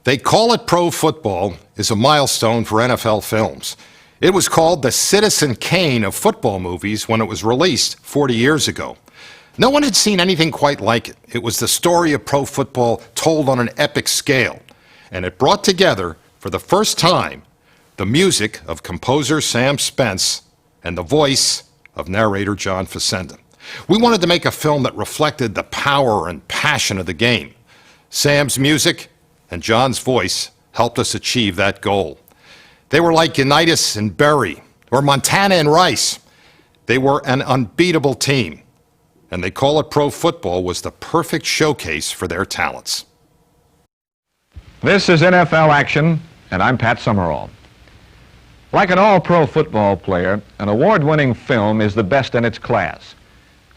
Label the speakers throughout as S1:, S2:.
S1: They Call It Pro Football is a milestone for NFL films. It was called the Citizen Kane of football movies when it was released 40 years ago. No one had seen anything quite like it. It was the story of pro football told on an epic scale, and it brought together, for the first time, the music of composer Sam Spence and the voice of narrator John Facenda. We wanted to make a film that reflected the power and passion of the game. Sam's music and John's voice helped us achieve that goal. They were like Unitas and Berry, or Montana and Rice. They were an unbeatable team, and They Call It Pro Football was the perfect showcase for their talents.
S2: This is NFL Action, and I'm Pat Summerall. Like an all-pro football player, an award-winning film is the best in its class.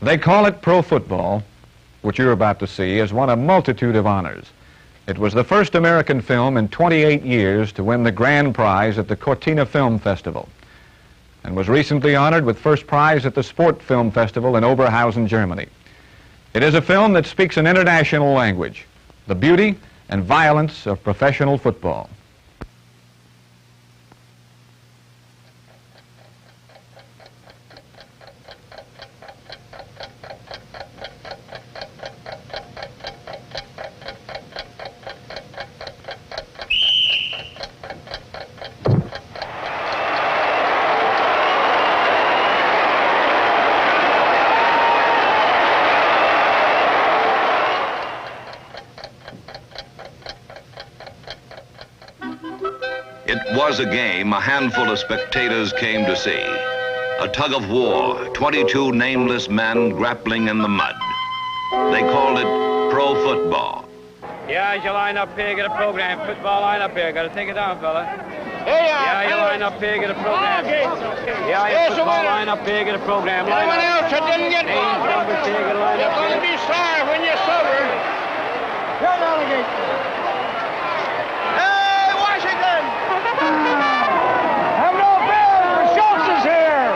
S2: They Call It Pro Football, which you're about to see, has won a multitude of honors. It was the first American film in 28 years to win the grand prize at the Cortina Film Festival, and was recently honored with first prize at the Sport Film Festival in Oberhausen, Germany. It is a film that speaks an international language, the beauty and violence of professional football.
S3: It was a game a handful of spectators came to see. A tug of war, 22 nameless men grappling in the mud. They called it pro football.
S4: Yeah, you line up here, get a program. Football line up here. Got to take it down, fella. Yeah, you line up here, get a program. Yeah, you football line up here, get a program.
S5: Anyone else that didn't get called up, you're going to be sorry when you're sober. You're an alligator. Hey, Washington! Have no fear, Schultz is here!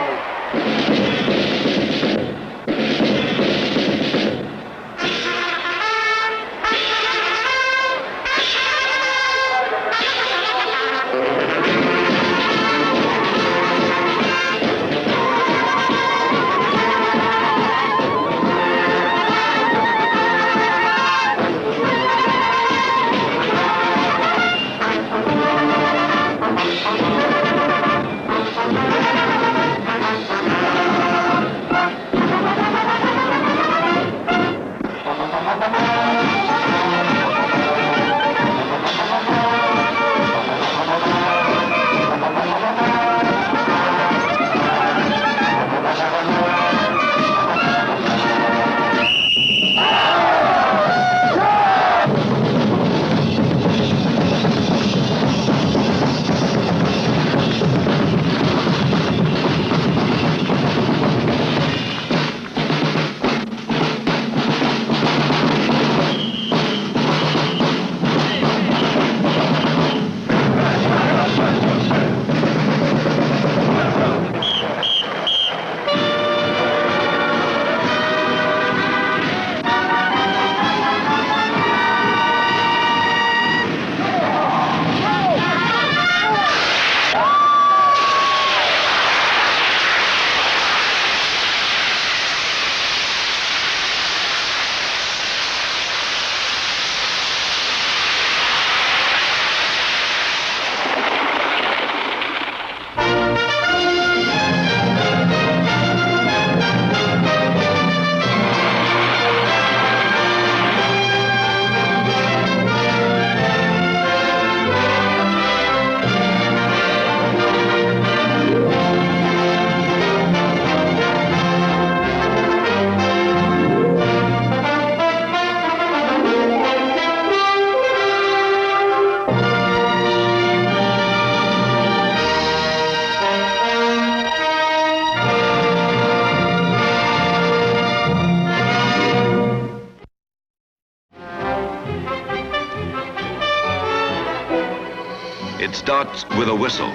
S3: It starts with a whistle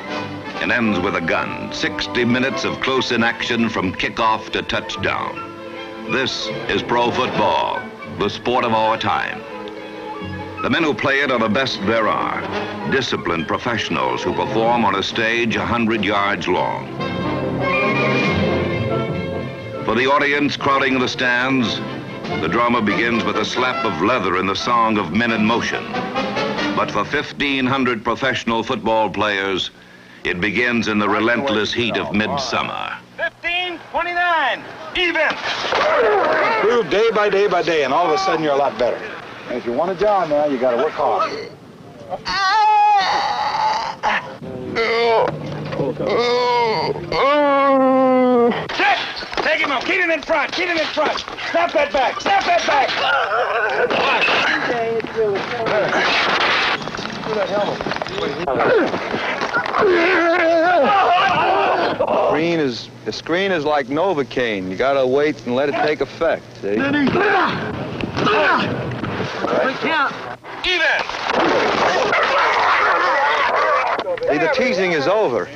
S3: and ends with a gun. 60 minutes of close-in action from kickoff to touchdown. This is pro football, the sport of our time. The men who play it are the best there are, disciplined professionals who perform on a stage 100 yards long. For the audience crowding the stands, the drama begins with a slap of leather in the song of Men in Motion. But for 1,500 professional football players, it begins in the relentless heat of midsummer.
S5: 15-29, even.
S6: Improve day by day by day, and all of a sudden you're a lot better. And if you want a job now, you got to work hard.
S5: Set! Take him up. Keep him in front. Keep him in front. Snap that back. Snap that back.
S7: The screen is like Novocaine. You gotta wait and let it take effect. See?
S5: Even.
S7: See, the teasing is over.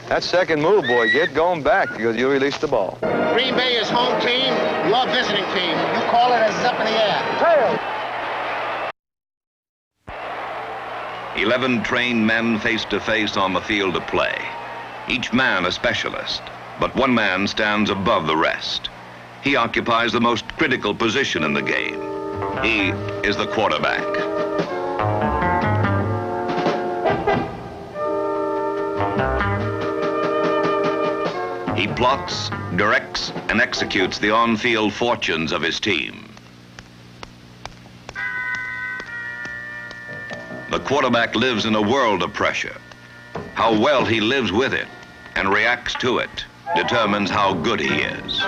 S7: That second move, boy, get going back because you released the ball.
S8: Green Bay is home team, your visiting team. You call it as it's up in the air.
S3: 11 trained men face to face on the field of play. Each man a specialist, but one man stands above the rest. He occupies the most critical position in the game. He is the quarterback. He plots, directs, and executes the on-field fortunes of his team. The quarterback lives in a world of pressure. How well he lives with it and reacts to it determines how good he is.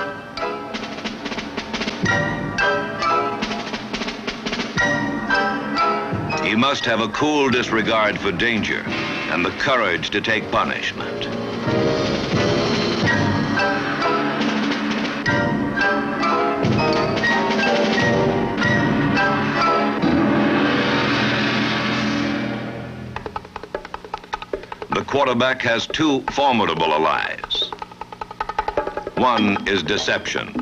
S3: He must have a cool disregard for danger and the courage to take punishment. The quarterback has two formidable allies. One is deception.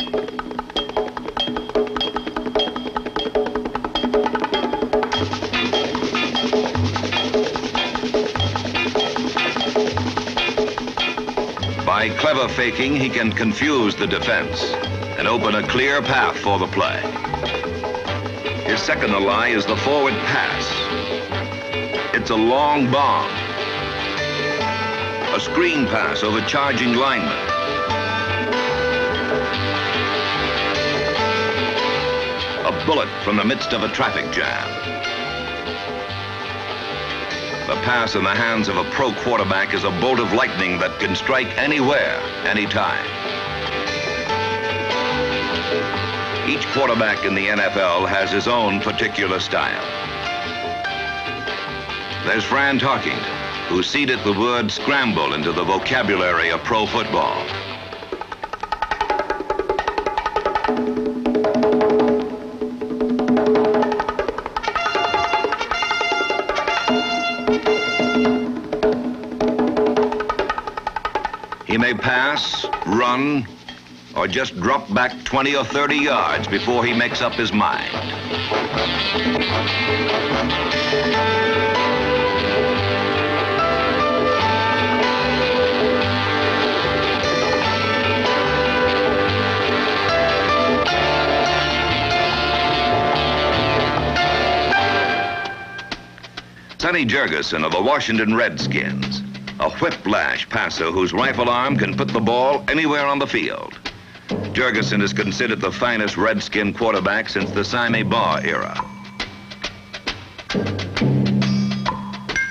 S3: By clever faking, he can confuse the defense and open a clear path for the play. His second ally is the forward pass. It's a long bomb. A screen pass over charging linemen. A bullet from the midst of a traffic jam. The pass in the hands of a pro quarterback is a bolt of lightning that can strike anywhere, anytime. Each quarterback in the NFL has his own particular style. There's Fran Tarkington, who seeded the word scramble into the vocabulary of pro football. He may pass, run, or just drop back 20 or 30 yards before he makes up his mind. Sonny Jurgensen of the Washington Redskins, a whiplash passer whose rifle arm can put the ball anywhere on the field. Jurgensen is considered the finest Redskin quarterback since the Sime Baugh era.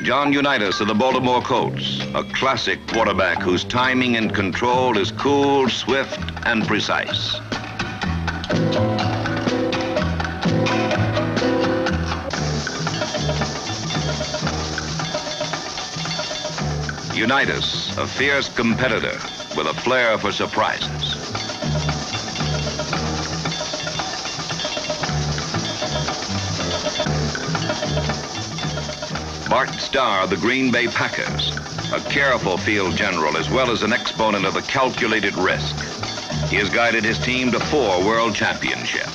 S3: John Unitas of the Baltimore Colts, a classic quarterback whose timing and control is cool, swift, and precise. Unitas, a fierce competitor with a flair for surprises. Bart Starr of the Green Bay Packers, a careful field general as well as an exponent of the calculated risk. He has guided his team to 4 world championships.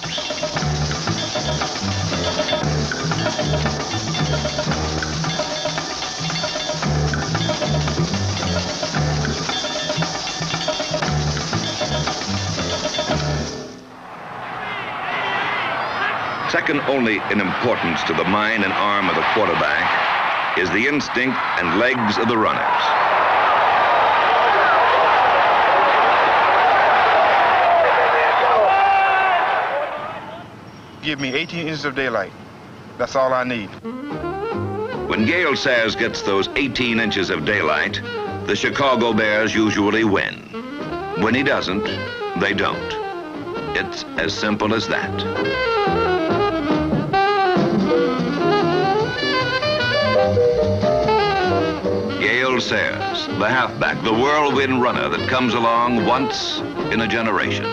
S3: Second only in importance to the mind and arm of the quarterback is the instinct and legs of the runners.
S6: Give me 18 inches of daylight. That's all I need.
S3: When Gale Sayers gets those 18 inches of daylight, the Chicago Bears usually win. When he doesn't, they don't. It's as simple as that. Gale Sayers, the halfback, the whirlwind runner that comes along once in a generation.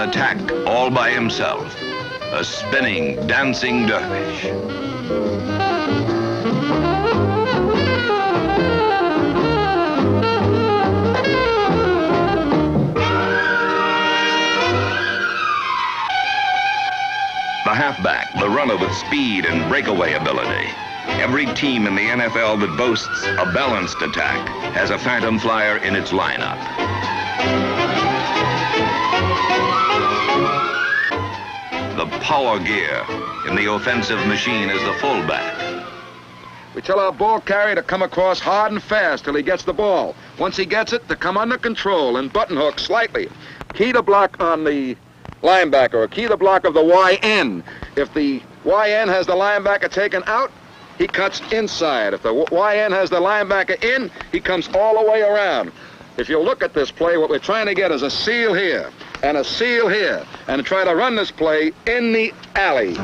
S3: Attack all by himself, a spinning, dancing dervish. The halfback, the runner with speed and breakaway ability. Every team in the NFL that boasts a balanced attack has a phantom flyer in its lineup. The power gear in the offensive machine is the fullback.
S7: We tell our ball carrier to come across hard and fast till he gets the ball. Once he gets it, to come under control and button hook slightly. Key the block on the linebacker, or key the block of the YN. If the YN has the linebacker taken out, he cuts inside. If the YN has the linebacker in, he comes all the way around. If you look at this play, what we're trying to get is a seal here and a seal here, and try to run this play in the alley.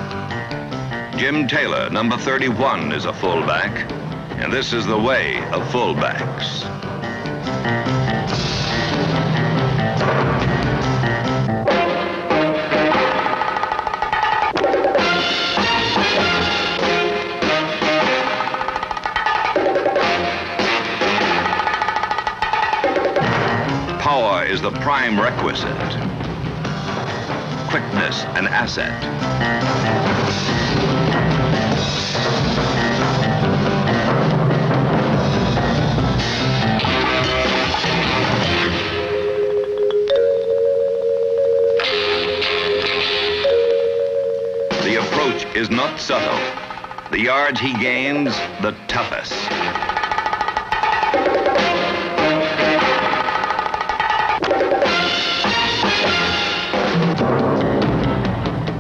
S3: Jim Taylor, number 31, is a fullback, and this is the way of fullbacks. Power is the prime requisite. Quickness an asset. The approach is not subtle. The yards he gains, the toughest.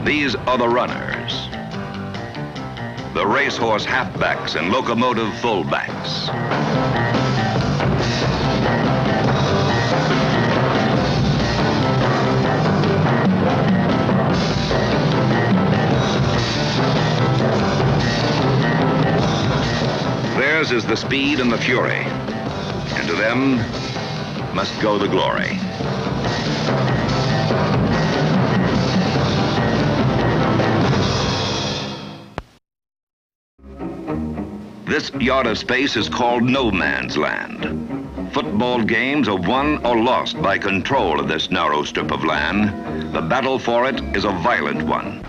S3: These are the runners, the racehorse halfbacks and locomotive fullbacks. Theirs is the speed and the fury, and to them must go the glory. This yard of space is called no man's land. Football games are won or lost by control of this narrow strip of land. The battle for it is a violent one.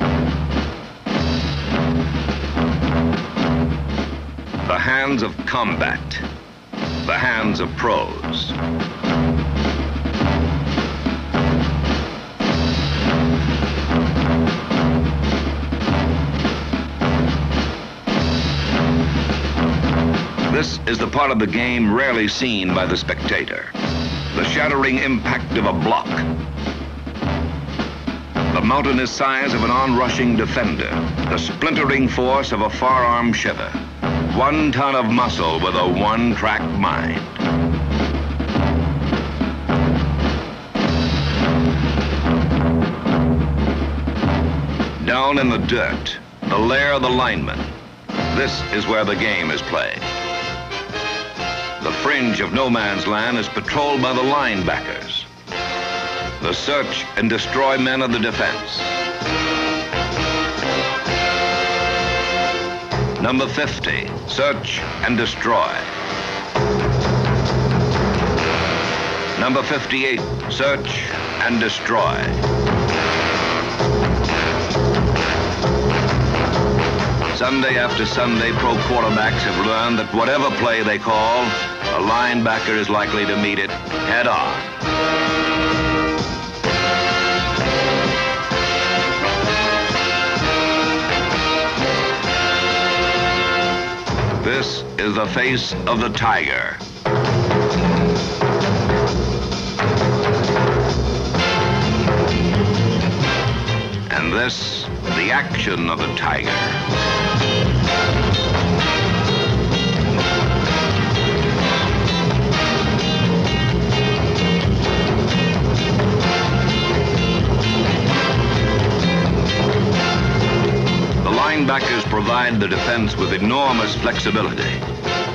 S3: The hands of combat, the hands of pros. This is the part of the game rarely seen by the spectator. The shattering impact of a block. The mountainous size of an onrushing defender. The splintering force of a forearm shiver. 1 ton of muscle with a one-track mind. Down in the dirt, the lair of the lineman. This is where the game is played. The fringe of no man's land is patrolled by the linebackers. The search and destroy men of the defense. Number 50, search and destroy. Number 58, search and destroy. Sunday after Sunday, pro quarterbacks have learned that whatever play they call, a linebacker is likely to meet it head on. This is the face of the Tiger. And this, the action of the Tiger. The linebackers provide the defense with enormous flexibility.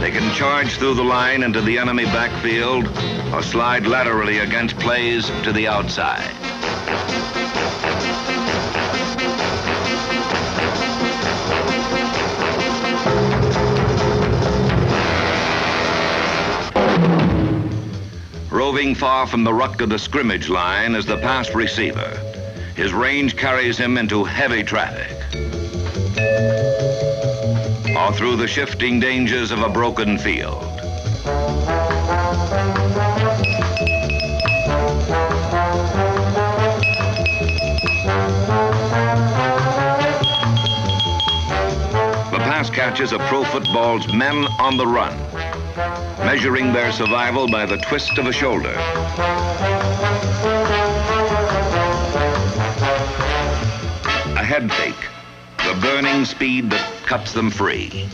S3: They can charge through the line into the enemy backfield or slide laterally against plays to the outside. Roving far from the ruck of the scrimmage line is the pass receiver. His range carries him into heavy traffic or through the shifting dangers of a broken field. The pass catches of pro football's men on the run, measuring their survival by the twist of a shoulder. A head fake, the burning speed that cuts them free.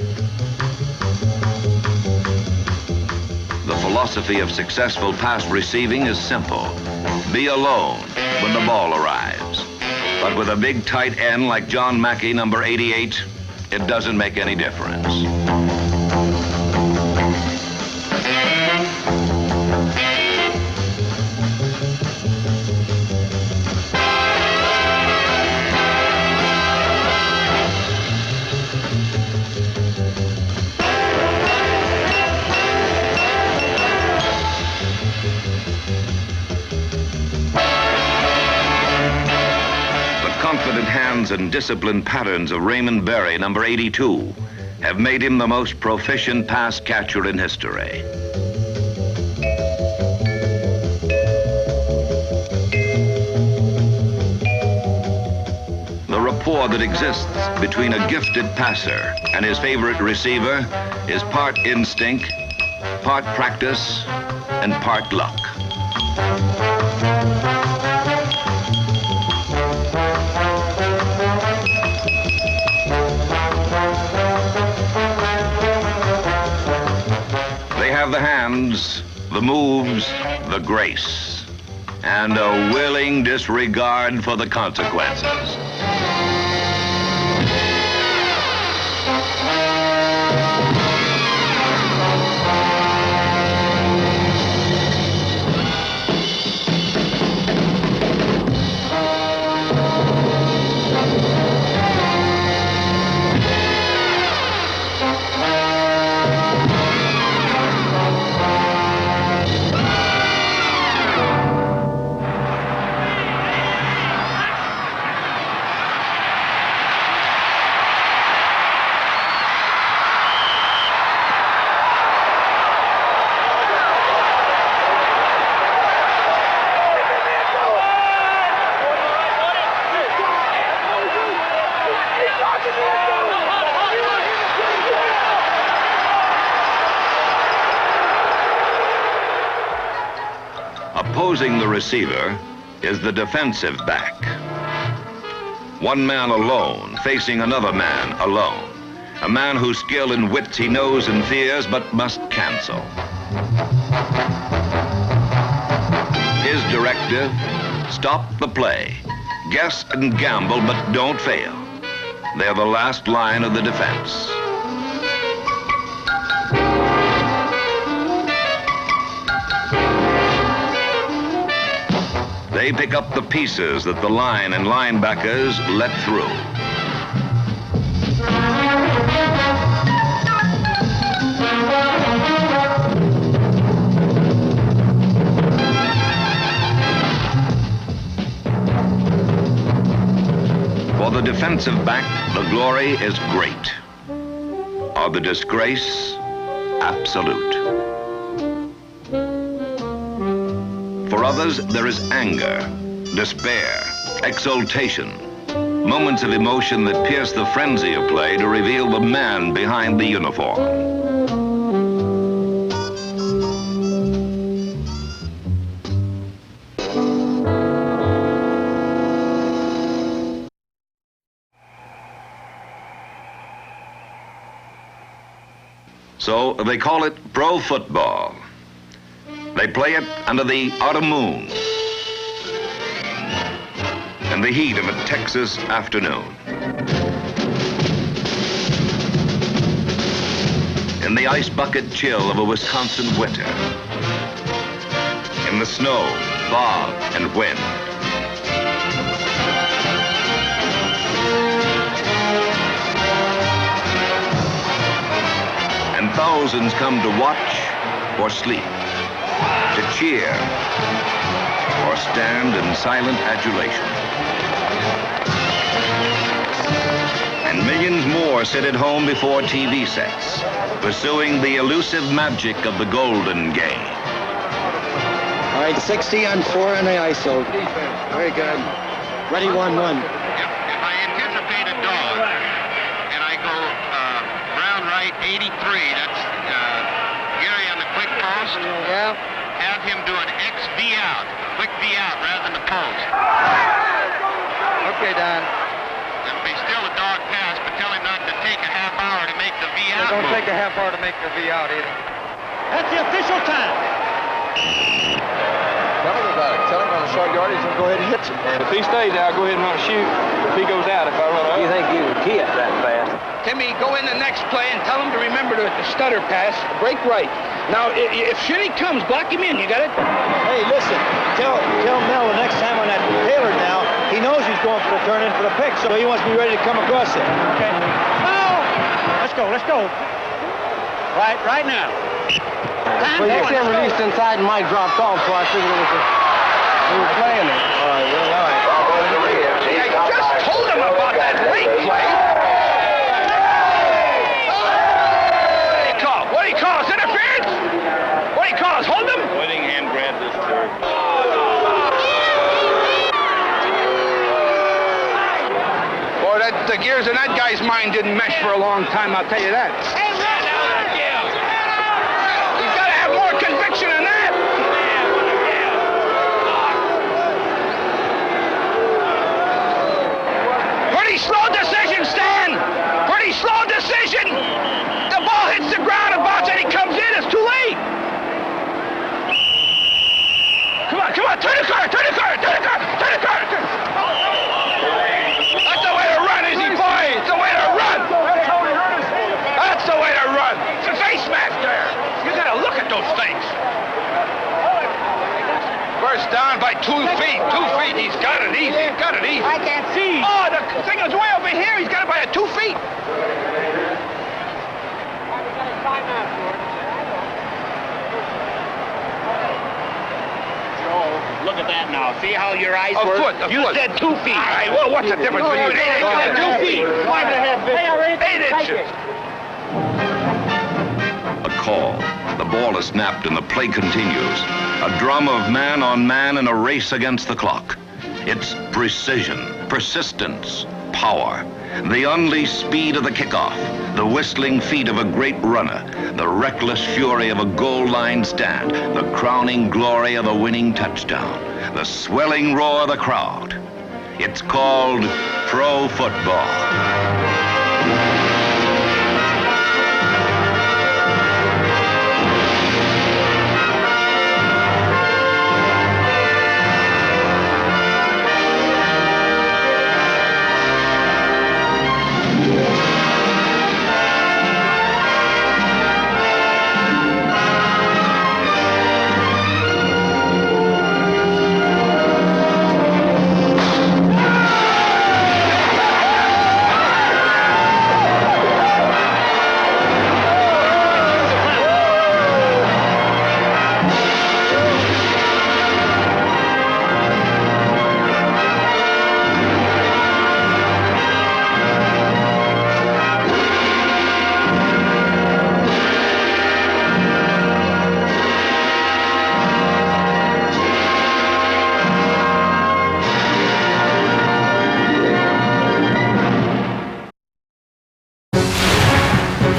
S3: The philosophy of successful pass receiving is simple. Be alone when the ball arrives. But with a big tight end like John Mackey, number 88, it doesn't make any difference. Confident hands and disciplined patterns of Raymond Berry, number 82, have made him the most proficient pass catcher in history. The rapport that exists between a gifted passer and his favorite receiver is part instinct, part practice, and part luck. They have the hands, the moves, the grace, and a willing disregard for the consequences. Opposing the receiver is the defensive back. One man alone facing another man alone. A man whose skill and wits he knows and fears but must cancel. His directive, stop the play. Guess and gamble, but don't fail. They're the last line of the defense. They pick up the pieces that the line and linebackers let through. For the defensive back, The glory is great, or the disgrace absolute. For others, there is anger, despair, exultation, moments of emotion that pierce the frenzy of play to reveal the man behind the uniform. So they call it pro football. They play it under the autumn moon, in the heat of a Texas afternoon, in the ice bucket chill of a Wisconsin winter, in the snow, fog, and wind. And thousands come to watch or sleep, to cheer or stand in silent adulation. And millions more sit at home before TV sets, pursuing the elusive magic of the golden game.
S8: All right, 60 on 4 in the ISO. Very good. Ready, 1-1.
S5: If I anticipate a dog and I go round right 83, that's Gary on the quick post.
S8: Yeah.
S5: Have him do an XV out, quick V out rather than the post.
S8: Okay, Don.
S5: It'll be still a dog pass, but tell him not to take a half hour to make the V out.
S2: Don't
S5: move.
S2: take a half hour to make the V out either.
S8: That's the official time.
S7: Tell him about it. Tell him on the short yardage and go ahead and hit you.
S4: If he stays there, I'll go ahead and run a shoot. If he goes out, if I run up.
S8: You think you can key it that fast?
S9: Timmy, go in the next play and tell him to remember to stutter pass, break right. Now, if Shitty comes, block him in. You got it?
S8: Hey, listen. Tell Mel the next time on that Taylor now, he knows he's going for the turn in for the pick, so he wants to be ready to come across it.
S9: Okay. Oh! Let's go. Right now.
S8: Well, you still released inside and Mike dropped off, so I figured we were playing it. All right, well, all right.
S9: I just told him about that late play. What do you call? Is interference? What do you call? Hold him?
S4: Whittingham grabbed this turd.
S9: Boy, the gears in that guy's mind didn't mesh for a long time, I'll tell you that. He's got to have more conviction than that. Pretty slow decision, Stan. Pretty slow decision. The ball hits the ground and bounces and he comes in. It's too late. Come on. Turn the car. That's the way to run, Izzy boy. It's the way to run. That's the way to run. It's a face mask there. You got to look at those things. First down by 2 feet. 2 feet. He's got it easy.
S8: I can't see.
S9: Oh, the signal's way over here. He's got it by 2 feet.
S8: Look at that now. See how your eyes
S9: A
S8: were?
S9: foot.
S8: You said 2 feet.
S9: All right, well, what's the difference between 8 inches and 2 feet? 8 inches.
S3: A call. The ball is snapped and the play continues. A drum of man on man in a race against the clock. It's precision, persistence, power. The unleashed speed of the kickoff. The whistling feet of a great runner. The reckless fury of a goal line stand. The crowning glory of a winning touchdown. The swelling roar of the crowd. It's called pro football.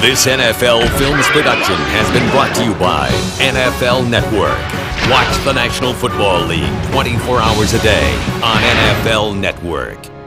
S10: This NFL Films production has been brought to you by NFL Network. Watch the National Football League 24 hours a day on NFL Network.